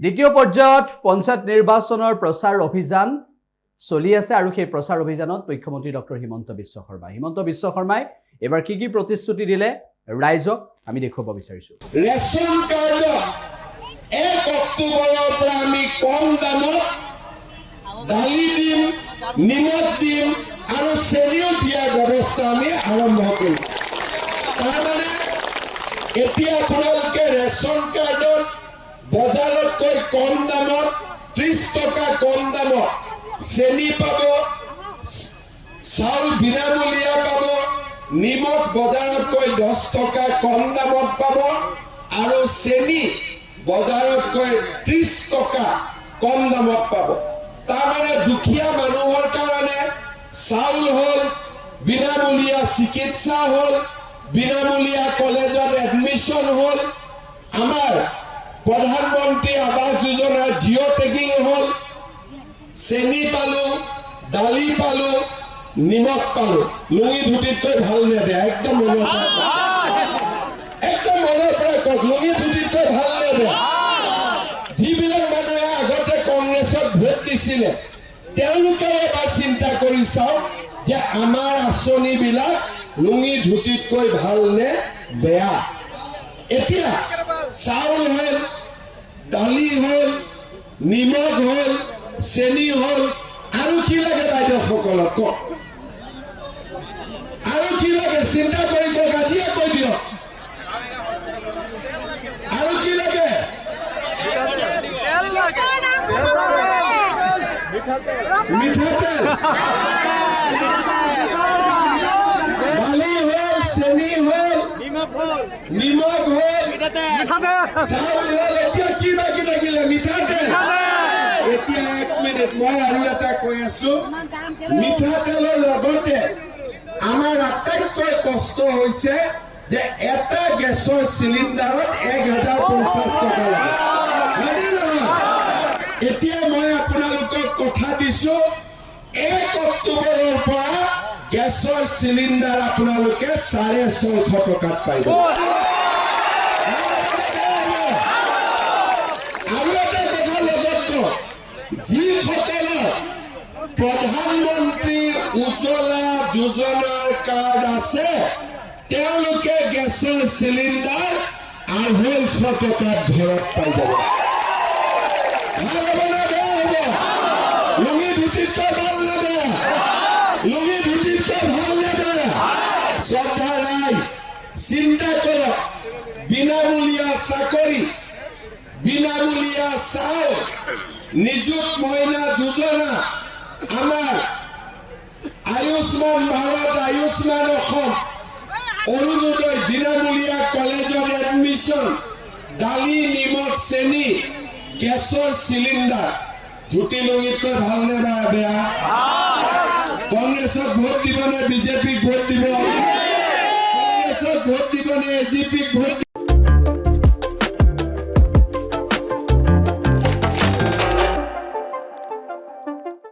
দ্বিতীয় পৰ্যায়ত পঞ্চায়ত নিৰ্বাচনৰ প্ৰচাৰ অভিযান চলি আছে আৰু সেই প্ৰচাৰ অভিযানত মুখ্যমন্ত্ৰী ডক্টৰ হিমন্ত বিশ্ব শৰ্মাই এবাৰ কি প্ৰতিশ্ৰুতি দিলে ৰাইজক আমি দেখুৱাব বিচাৰিছো। ৰেচন কাৰ্ড 1 অক্টোবৰৰ পৰা আমি কম দামত দালি দিম, নিমখ দিম আৰু চেনিও দিয়াৰ ব্যৱস্থা আমি আৰম্ভ কৰিম। তাৰমানে এতিয়া আপোনালোকে ৰেচন কাৰ্ডত বজাৰতকৈ কম দামত 30 টকা কম দামত চেনি পাব, চাউল বিনামূলীয়া পাব, নিমখ বজাৰতকৈ 10 টকা কম দামত পাব আৰু চেনি বজাৰতকৈ 30 টকা কম দামত পাব। তাৰমানে দুখীয়া মানুহৰ কাৰণে চাউল হ'ল, বিনামূলীয়া চিকিৎসা হ'ল, বিনামূলীয়া কলেজত এডমিশ্যন হ'ল, আমাৰ প্ৰধানমন্ত্ৰী আৱাস যোজনা জিঅ' টেগিং হ'ল, চেনি পালো, দালি পালো, নিমখ পালো। লুঙি ধুতিতকৈ ভাল নে বেয়া? একদম মনৰ পৰা কওক, লুঙি ধুতিতকৈ ভাল নে বেয়া? যিবিলাক মানুহে আগতে কংগ্ৰেছত ভোট দিছিলে তেওঁলোকে এবাৰ চিন্তা কৰি চাওক যে আমাৰ আঁচনিবিলাক লুঙি ধুতিতকৈ ভাল নে বেয়া। এতিয়া চাউল হ'ল, দালি হ'ল, নিমখ হ'ল, চেনি হ'ল, আৰু কি লাগে বাইদেউসকলক কওক? আৰু কি লাগে চিন্তা কৰি কওক, আজিয়ে কৈ দিয়ক। আৰু কি লাগে? মিঠাতেল, দালি হ'ল, চেনি হ'ল, নিমখ হ'ল, চাউল হ'ল, এতিয়া কি বাকী থাকিলে? মিঠাতেল। এতিয়া 1 মিনিট মই আৰু এটা কৈ আছো, মিঠাতেলৰ লগতে আমাৰ আটাইতকৈ কষ্ট হৈছে যে এটা গেছৰ চিলিণ্ডাৰত 1050 টকা লাগে। এতিয়া মই আপোনালোকক কথা দিছো 1 অক্টোবৰৰ পৰা গেছৰ চিলিণ্ডাৰ আপোনালোকে 650 টকাত পাই যাব। আৰু এটা কথা লগত কওঁ, যিসকলৰ প্ৰধানমন্ত্ৰী উজ্জ্বলা যোজনাৰ কাৰ্ড আছে তেওঁলোকে গেছৰ চিলিণ্ডাৰ 250 টকাত ঘৰত পাই যাব। ভাল হ'ব নে বেয়া হ'ব? লুঙি ধুতিতকৈ ভাল নে বেয়া? লুঙি ধুতিতকৈ ভাল নে বেয়া? শ্ৰদ্ধা ৰাইজ চিন্তা কৰক, বিনামূলীয়া চাকৰি, বিনামূলীয়া চাউল, নিযুত মহিলা যোজনা, আমাৰ আয়ুষ্মান ভাৰত, আয়ুষ্মান অসম, অৰুণোদয়, বিনামূলীয়া কলেজত এডমিশ্যন, দালি, নিমখ, চেনি, গেছৰ চিলিণ্ডাৰ, ধুতি লুঙিতকৈ ভাল নে বেয়া? কংগ্ৰেছক ভোট দিব নে বিজেপিক ভোট দিব? কংগ্ৰেছক ভোট দিব নে এজিপিক ভোট দিব?